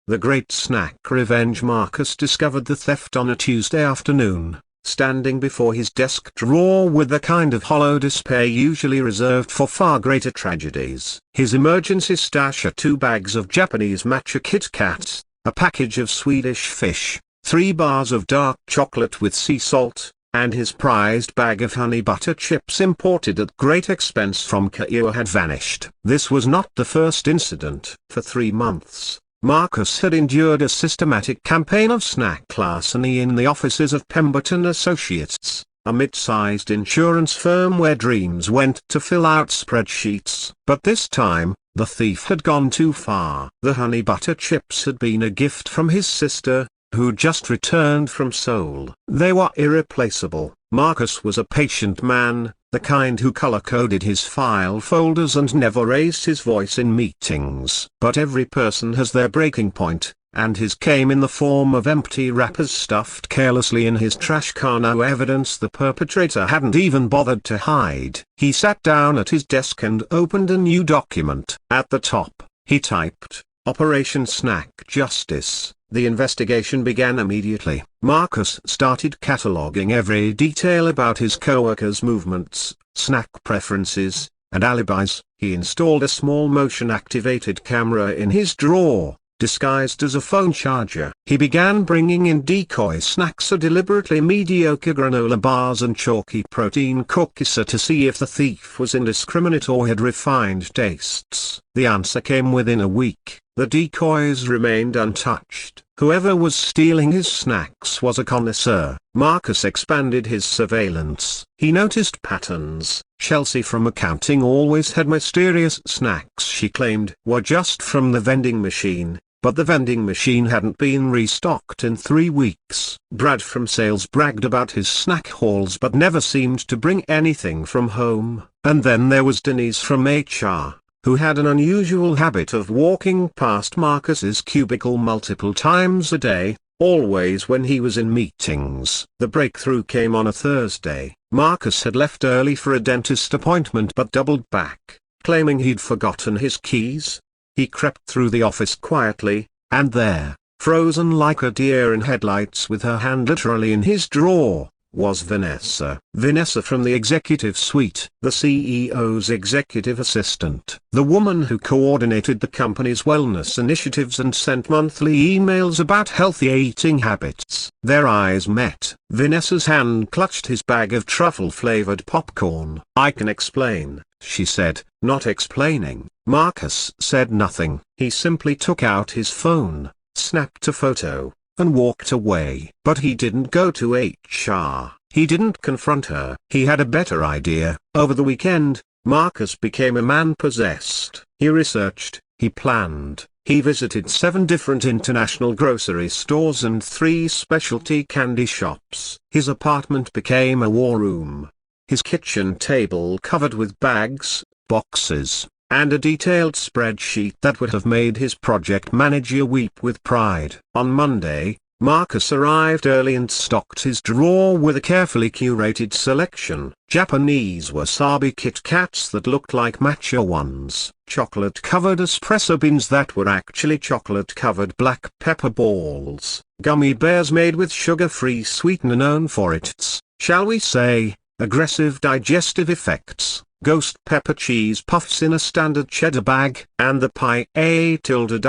The great snack revenge. Marcus discovered the theft on a Tuesday afternoon, standing before his desk drawer with the kind of hollow despair usually reserved for far greater tragedies. His emergency stash are 2 bags of Japanese matcha KitKats, a package of Swedish fish, 3 bars of dark chocolate with sea salt, and his prized bag of honey butter chips imported at great expense from Seoul had vanished. This was not the first incident. For 3 months, Marcus had endured a systematic campaign of snack larceny in the offices of Pemberton Associates, a mid-sized insurance firm where dreams went to fill out spreadsheets. But this time, the thief had gone too far. The honey butter chips had been a gift from his sister, who just returned from Seoul. They were irreplaceable. Marcus was a patient man, the kind who color-coded his file folders and never raised his voice in meetings. But every person has their breaking point, and his came in the form of empty wrappers stuffed carelessly in his trash car. No evidence the perpetrator hadn't even bothered to hide. He sat down at his desk and opened a new document. At the top, he typed, "Operation Snack Justice." The investigation began immediately. Marcus started cataloging every detail about his co-workers' movements, snack preferences, and alibis. He installed a small motion-activated camera in his drawer, disguised as a phone charger. He began bringing in decoy snacks, a deliberately mediocre granola bars and chalky protein cookies, to see if the thief was indiscriminate or had refined tastes. The answer came within a week. The decoys remained untouched. Whoever was stealing his snacks was a connoisseur. Marcus expanded his surveillance. He noticed patterns. Chelsea from accounting always had mysterious snacks she claimed were just from the vending machine, but the vending machine hadn't been restocked in 3 weeks. Brad from sales bragged about his snack hauls but never seemed to bring anything from home. And then there was Denise from HR, who had an unusual habit of walking past Marcus's cubicle multiple times a day, always when he was in meetings. The breakthrough came on a Thursday. Marcus had left early for a dentist appointment but doubled back, claiming he'd forgotten his keys. He crept through the office quietly, and there, frozen like a deer in headlights with her hand literally in his drawer, was Vanessa. Vanessa from the executive suite, the CEO's executive assistant. The woman who coordinated the company's wellness initiatives and sent monthly emails about healthy eating habits. Their eyes met. Vanessa's hand clutched his bag of truffle-flavored popcorn. "I can explain," she said, not explaining. Marcus said nothing. He simply took out his phone, snapped a photo, and walked away. But he didn't go to HR. He didn't confront her. He had a better idea. Over the weekend, Marcus became a man possessed. He researched, he planned, he visited 7 different international grocery stores and 3 specialty candy shops. His apartment became a war room. His kitchen table covered with bags, boxes, and a detailed spreadsheet that would have made his project manager weep with pride. On Monday, Marcus arrived early and stocked his drawer with a carefully curated selection. Japanese wasabi KitKats that looked like matcha ones. Chocolate-covered espresso beans that were actually chocolate-covered black pepper balls. Gummy bears made with sugar-free sweetener known for its, shall we say, aggressive digestive effects. Ghost pepper cheese puffs in a standard cheddar bag, and the pie A-tilde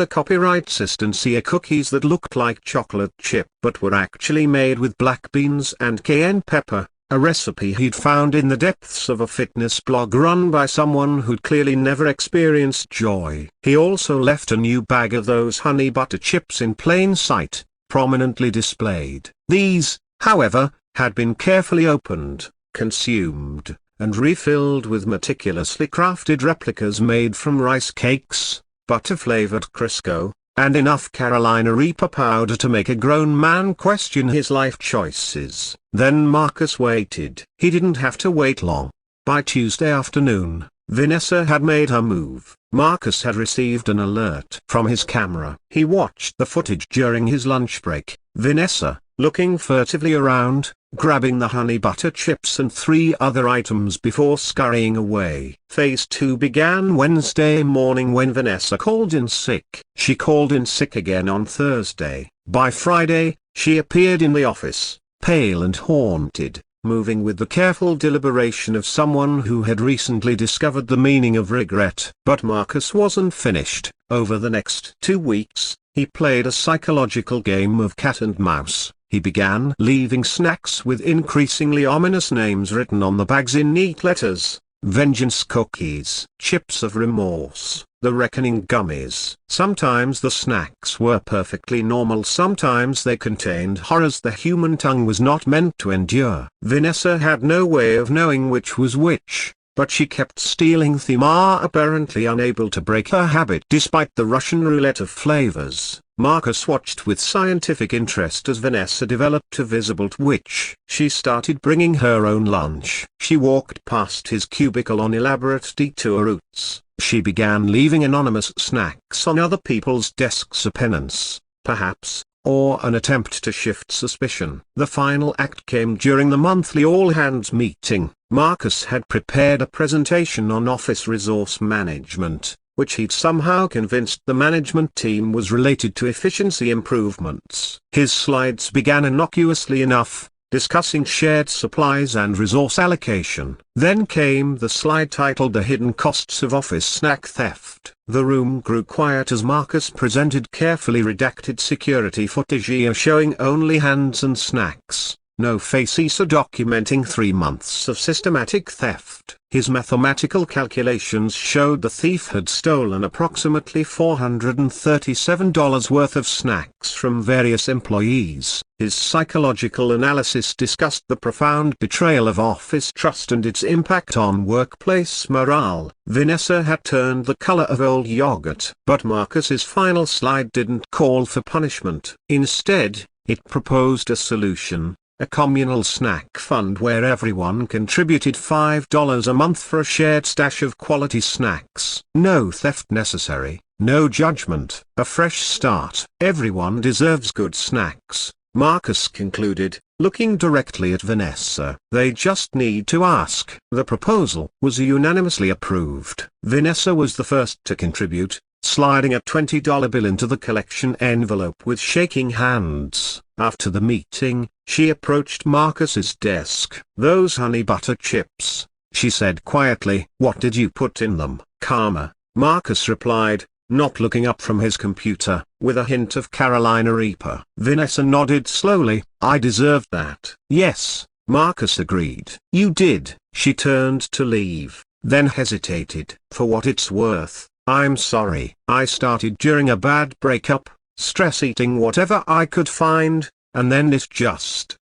copyright Sistencia cookies that looked like chocolate chip but were actually made with black beans and cayenne pepper, a recipe he'd found in the depths of a fitness blog run by someone who'd clearly never experienced joy. He also left a new bag of those honey butter chips in plain sight, prominently displayed. These, however, had been carefully opened, consumed, and refilled with meticulously crafted replicas made from rice cakes, butter-flavored Crisco, and enough Carolina Reaper powder to make a grown man question his life choices. Then Marcus waited. He didn't have to wait long. By Tuesday afternoon, Vanessa had made her move. Marcus had received an alert from his camera. He watched the footage during his lunch break. Vanessa, looking furtively around, grabbing the honey butter chips and 3 other items before scurrying away. Phase 2 began Wednesday morning when Vanessa called in sick. She called in sick again on Thursday. By Friday, she appeared in the office, pale and haunted, moving with the careful deliberation of someone who had recently discovered the meaning of regret. But Marcus wasn't finished. Over the next 2 weeks, he played a psychological game of cat and mouse. He began leaving snacks with increasingly ominous names written on the bags in neat letters: vengeance cookies, chips of remorse, the reckoning gummies. Sometimes the snacks were perfectly normal, sometimes they contained horrors the human tongue was not meant to endure. Vanessa had no way of knowing which was which, but she kept stealing them, apparently unable to break her habit despite the Russian roulette of flavors. Marcus watched with scientific interest as Vanessa developed a visible twitch. She started bringing her own lunch. She walked past his cubicle on elaborate detour routes. She began leaving anonymous snacks on other people's desks, a penance, perhaps, or an attempt to shift suspicion. The final act came during the monthly all-hands meeting. Marcus had prepared a presentation on office resource management, which he'd somehow convinced the management team was related to efficiency improvements. His slides began innocuously enough, discussing shared supplies and resource allocation. Then came the slide titled "The Hidden Costs of Office Snack Theft." The room grew quiet as Marcus presented carefully redacted security footage showing only hands and snacks, no faces, documenting 3 months of systematic theft. His mathematical calculations showed the thief had stolen approximately $437 worth of snacks from various employees. His psychological analysis discussed the profound betrayal of office trust and its impact on workplace morale. Vanessa had turned the color of old yogurt. But Marcus's final slide didn't call for punishment. Instead, it proposed a solution. A communal snack fund where everyone contributed $5 a month for a shared stash of quality snacks. No theft necessary, no judgment, a fresh start. Everyone deserves good snacks, Marcus concluded, looking directly at Vanessa. They just need to ask. The proposal was unanimously approved. Vanessa was the first to contribute, sliding a $20 bill into the collection envelope with shaking hands. After the meeting, she approached Marcus's desk. "Those honey butter chips," she said quietly. "What did you put in them?" "Karma," Marcus replied, not looking up from his computer, with a hint of Carolina Reaper. Vanessa nodded slowly. "I deserved that." "Yes," Marcus agreed. "You did." She turned to leave, then hesitated. "For what it's worth, I'm sorry. I started during a bad breakup, stress eating whatever I could find, and then it just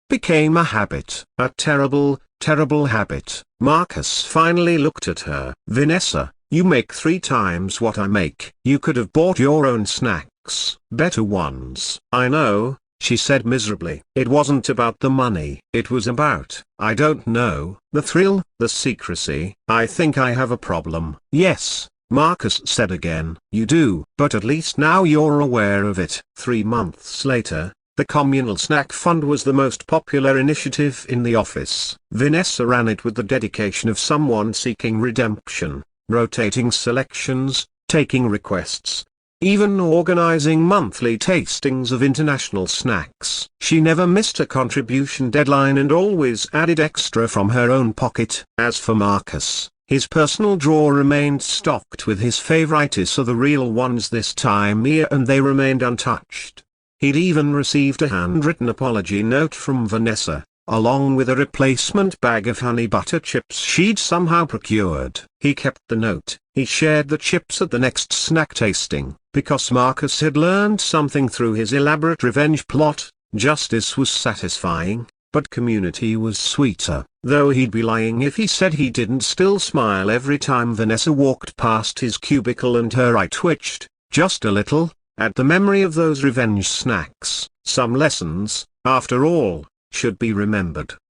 became a habit. A terrible, terrible habit." Marcus finally looked at her. "Vanessa, you make 3 times what I make. You could have bought your own snacks, better ones." "I know," she said miserably. "It wasn't about the money. It was about, I don't know, the thrill, the secrecy. I think I have a problem." "Yes," Marcus said again. "You do, but at least now you're aware of it." 3 months later, the communal snack fund was the most popular initiative in the office. Vanessa ran it with the dedication of someone seeking redemption, rotating selections, taking requests, even organizing monthly tastings of international snacks. She never missed a contribution deadline and always added extra from her own pocket. As for Marcus, his personal drawer remained stocked with his favorites, the real ones this time, and they remained untouched. He'd even received a handwritten apology note from Vanessa, along with a replacement bag of honey butter chips she'd somehow procured. He kept the note. He shared the chips at the next snack tasting. Because Marcus had learned something through his elaborate revenge plot, justice was satisfying, but community was sweeter. Though he'd be lying if he said he didn't still smile every time Vanessa walked past his cubicle and her eye twitched, just a little, at the memory of those revenge snacks. Some lessons, after all, should be remembered.